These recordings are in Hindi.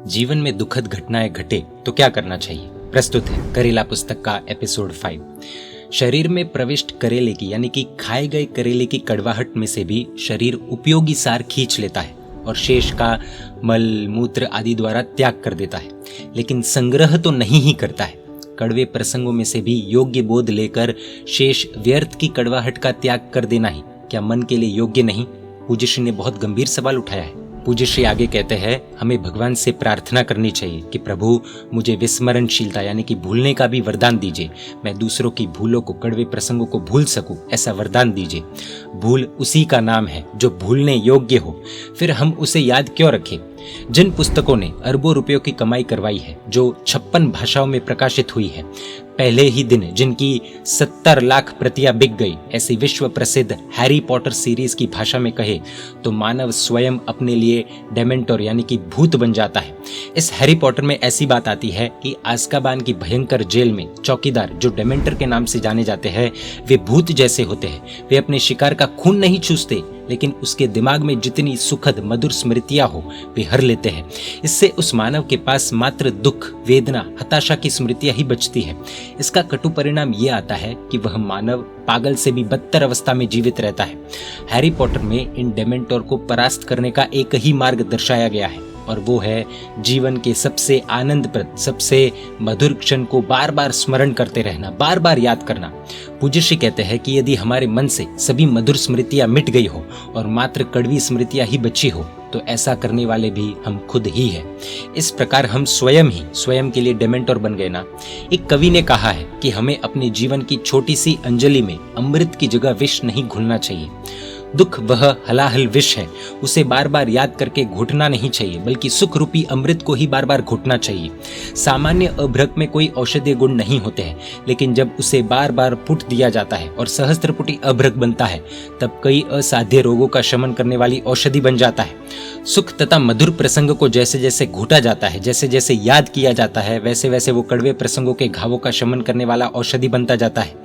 जीवन में दुखद घटनाएं घटे तो क्या करना चाहिए। प्रस्तुत है करेला पुस्तक का एपिसोड 5। शरीर में प्रविष्ट करेले की यानी कि खाए गए करेले की कड़वाहट में से भी शरीर उपयोगी सार खींच लेता है और शेष का मल मूत्र आदि द्वारा त्याग कर देता है, लेकिन संग्रह तो नहीं ही करता है। कड़वे प्रसंगों में से भी योग्य बोध लेकर शेष व्यर्थ की कड़वाहट का त्याग कर देना ही क्या मन के लिए योग्य नहीं। पूज्य श्री ने बहुत गंभीर सवाल उठाया है। पूज्य श्री आगे कहते हैं, हमें भगवान से प्रार्थना करनी चाहिए कि प्रभु मुझे विस्मरणशीलता यानी कि भूलने का भी वरदान दीजिए, मैं दूसरों की भूलों को, कड़वे प्रसंगों को भूल सकूं, ऐसा वरदान दीजिए। भूल उसी का नाम है जो भूलने योग्य हो, फिर हम उसे याद क्यों रखें। जिन पुस्तकों ने अरबों रुपयों की कमाई करवाई है, जो 56 भाषाओं में प्रकाशित हुई है, पहले ही दिन जिनकी 70 लाख प्रतियां बिक गई, ऐसी विश्व प्रसिद्ध हैरी पॉटर सीरीज की भाषा में कहे तो मानव स्वयं अपने लिए डेमेंटोर यानी कि भूत बन जाता है। इस हैरी पॉटर में ऐसी बात आती है कि आज़्काबान की भयंकर जेल में चौकीदार, जो डेमेंटर के नाम से जाने जाते हैं, वे भूत जैसे होते हैं। वे अपने शिकार का खून नहीं चूसते, लेकिन उसके दिमाग में जितनी सुखद मधुर स्मृतियां हो वे हर लेते हैं। इससे उस मानव के पास मात्र दुख, वेदना, हताशा की स्मृतियां ही बचती है। इसका कटु परिणाम ये आता है कि वह मानव पागल से भी बदतर अवस्था में जीवित रहता है। हैरी पॉटर में इन डेमेंटोर को परास्त करने का एक ही मार्ग दर्शाया गया है, और वो है जीवन के सबसे आनंदप्रद, सबसे मधुर क्षण को बार बार स्मरण करते रहना, बार बार याद करना। पूज्य श्री कहते हैं कि यदि हमारे मन से सभी मधुर स्मृतियां मिट गई हो और मात्र कड़वी स्मृतियां ही बची हो, तो ऐसा करने वाले भी हम खुद ही हैं। इस प्रकार हम स्वयं के लिए डेमेंटोर बन गए ना। एक कवि ने कहा है कि हमें अपने जीवन की छोटी सी अंजलि में अमृत की जगह विष नहीं घुलना चाहिए। दुख वह हलाहल विष है, उसे बार बार याद करके घुटना नहीं चाहिए, बल्कि सुख रूपी अमृत को ही बार बार घुटना चाहिए। सामान्य अभ्रक में कोई औषधीय गुण नहीं होते हैं, लेकिन जब उसे बार बार पुट दिया जाता है और सहस्त्रपुटी अभ्रक बनता है, तब कई असाध्य रोगों का शमन करने वाली औषधि बन जाता है। सुख तथा मधुर प्रसंग को जैसे जैसे घुटा जाता है, जैसे जैसे याद किया जाता है, वैसे वैसे वो कड़वे प्रसंगों के घावों का शमन करने वाला औषधि बनता जाता है।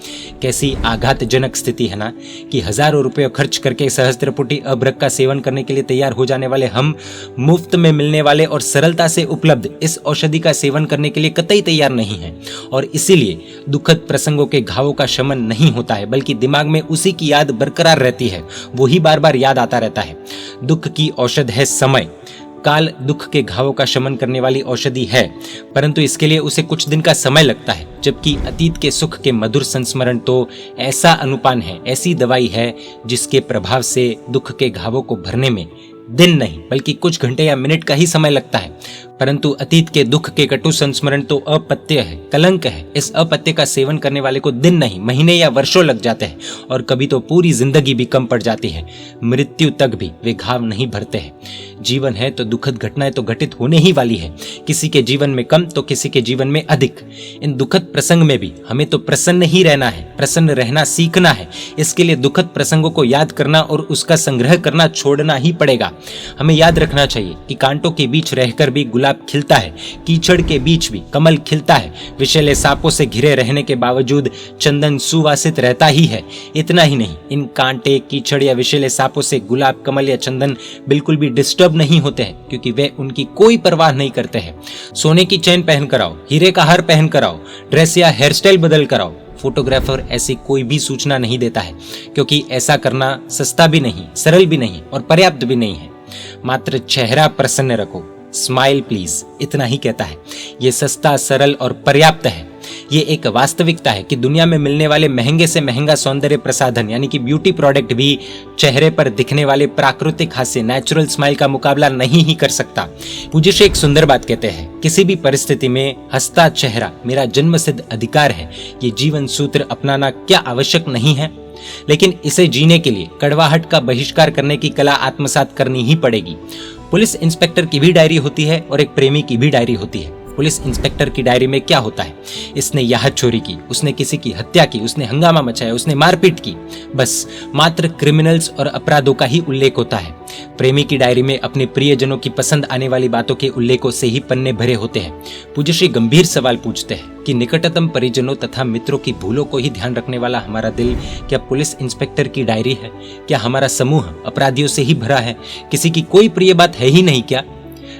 कैसी आघातजनक स्थिति है ना कि हजारों रुपये खर्च करके सहस्त्रपुटी अभ्रक का सेवन करने के लिए तैयार हो जाने वाले हम मुफ्त में मिलने वाले और सरलता से उपलब्ध इस औषधि का सेवन करने के लिए कतई तैयार नहीं है, और इसीलिए दुखद प्रसंगों के घावों का शमन नहीं होता है, बल्कि दिमाग में उसी की याद बरकरार रहती है, वो ही बार बार याद आता रहता है। दुख की औषध है समय। काल दुख के घावों का शमन करने वाली औषधि है, परंतु इसके लिए उसे कुछ दिन का समय लगता है, जबकि अतीत के सुख के मधुर संस्मरण तो ऐसा अनुपान है, ऐसी दवाई है, जिसके प्रभाव से दुख के घावों को भरने में दिन नहीं बल्कि कुछ घंटे या मिनट का ही समय लगता है। परंतु अतीत के दुख के कटु संस्मरण तो अपत्य है, कलंक है। इस अपत्य का सेवन करने वाले को दिन नहीं, महीने या वर्षों लग जाते हैं, और कभी तो पूरी जिंदगी भी कम पड़ जाती है। मृत्यु तक भी वे घाव नहीं भरते हैं। जीवन है तो दुखद घटनाएं तो घटित होने ही वाली है, किसी के जीवन में कम तो किसी के जीवन में अधिक। इन दुखद प्रसंग में भी हमें तो प्रसन्न ही रहना है, प्रसन्न रहना सीखना है। इसके लिए दुखद प्रसंगों को याद करना और उसका संग्रह करना छोड़ना ही पड़ेगा। हमें याद रखना चाहिए कि कांटों के बीच रहकर भी गुलाब खिलता है, कीचड़ के बीच भी कमल खिलता है, विषैले सांपों से घिरे रहने के बावजूद चंदन सुवासित रहता ही है। इतना ही नहीं, इन कांटे, कीचड़ या विषैले सांपों से गुलाब, कमल या चंदन बिल्कुल भी डिस्टर्ब नहीं होते हैं, क्योंकि वे उनकी कोई परवाह नहीं करते हैं। सोने की चेन पहन कर आओ, हीरे का हार पहन कर आओ, ड्रेस या हेयर स्टाइल बदल कर आओ, फोटोग्राफर ऐसी कोई भी सूचना नहीं देता है, क्योंकि ऐसा करना सस्ता भी नहीं, सरल भी नहीं और पर्याप्त भी नहीं है। मात्र चेहरा प्रसन्न रखो, स्माइल प्लीज, इतना ही कहता है। ये सस्ता, सरल और पर्याप्त है। ये एक वास्तविकता है कि दुनिया में मिलने वाले महंगे से महंगा सौंदर्य प्रसाधन यानी कि ब्यूटी प्रोडक्ट भी चेहरे पर दिखने वाले प्राकृतिक हास्य, नेचुरल स्माइल का मुकाबला नहीं ही कर सकता। पूज्य श्री एक सुंदर बात कहते हैं, किसी भी परिस्थिति में हंसता चेहरा मेरा जन्मसिद्ध अधिकार है। ये जीवन सूत्र अपनाना क्या आवश्यक नहीं है, लेकिन इसे जीने के लिए कड़वाहट का बहिष्कार करने की कला आत्मसात करनी ही पड़ेगी। पुलिस इंस्पेक्टर की भी डायरी होती है और एक प्रेमी की भी डायरी होती है। पुलिस इंस्पेक्टर की डायरी में क्या होता है? इसने यह चोरी की, उसने किसी की हत्या की, उसने हंगामा मचाया, उसने मारपीट की, बस मात्र क्रिमिनल्स और अपराधों का ही उल्लेख होता है। प्रेमी की डायरी में अपने प्रियजनों की पसंद आने वाली बातों के उल्लेखों से ही पन्ने भरे होते हैं। पूज्य श्री गंभीर सवाल पूछते हैं कि निकटतम परिजनों तथा मित्रों की भूलों को ही ध्यान रखने वाला हमारा दिल क्या पुलिस इंस्पेक्टर की डायरी है? क्या हमारा समूह अपराधियों से ही भरा है? किसी की कोई प्रिय बात है ही नहीं क्या?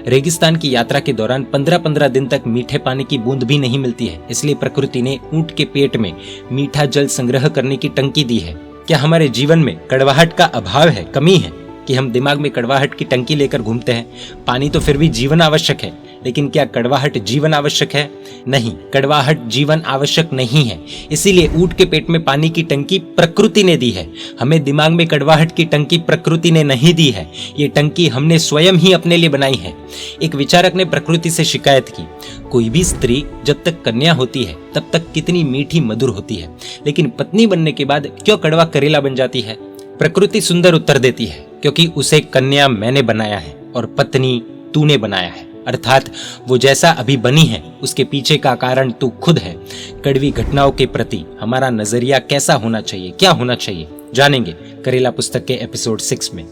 रेगिस्तान की यात्रा के दौरान 15-15 दिन तक मीठे पानी की बूंद भी नहीं मिलती है, इसलिए प्रकृति ने ऊंट के पेट में मीठा जल संग्रह करने की टंकी दी है। क्या हमारे जीवन में कड़वाहट का अभाव है, कमी है कि हम दिमाग में कड़वाहट की टंकी लेकर घूमते हैं? पानी तो फिर भी जीवन आवश्यक है, लेकिन क्या कड़वाहट जीवन आवश्यक है? नहीं, कड़वाहट जीवन आवश्यक नहीं है। इसीलिए ऊंट के पेट में पानी की टंकी प्रकृति ने दी है। हमें दिमाग में कड़वाहट की टंकी प्रकृति ने नहीं दी है, ये टंकी हमने स्वयं ही अपने लिए बनाई है। एक विचारक ने प्रकृति से शिकायत की, कोई भी स्त्री जब तक कन्या होती है तब तक कितनी मीठी मधुर होती है, लेकिन पत्नी बनने के बाद क्यों कड़वा करेला बन जाती है? प्रकृति सुंदर उत्तर देती है, क्योंकि उसे कन्या मैंने बनाया है और पत्नी तूने बनाया है। अर्थात वो जैसा अभी बनी है उसके पीछे का कारण तू खुद है। कड़वी घटनाओं के प्रति हमारा नजरिया कैसा होना चाहिए, क्या होना चाहिए, जानेंगे करेला पुस्तक के एपिसोड 6 में।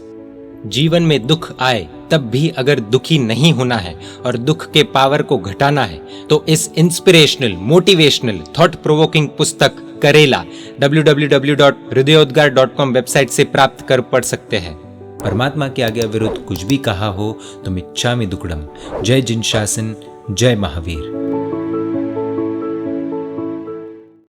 जीवन में दुख आए तब भी अगर दुखी नहीं होना है और दुख के पावर को घटाना है तो इस इंस्पिरेशनल, मोटिवेशनल, थॉट प्रोवोकिंग पुस्तक करेला www.hridayoddgar.com वेबसाइट से प्राप्त कर पढ़ सकते हैं। परमात्मा के आज्ञा विरुद्ध कुछ भी कहा हो तो मिच्छामि दुक्कडम। जय जिन शासन, जय महावीर।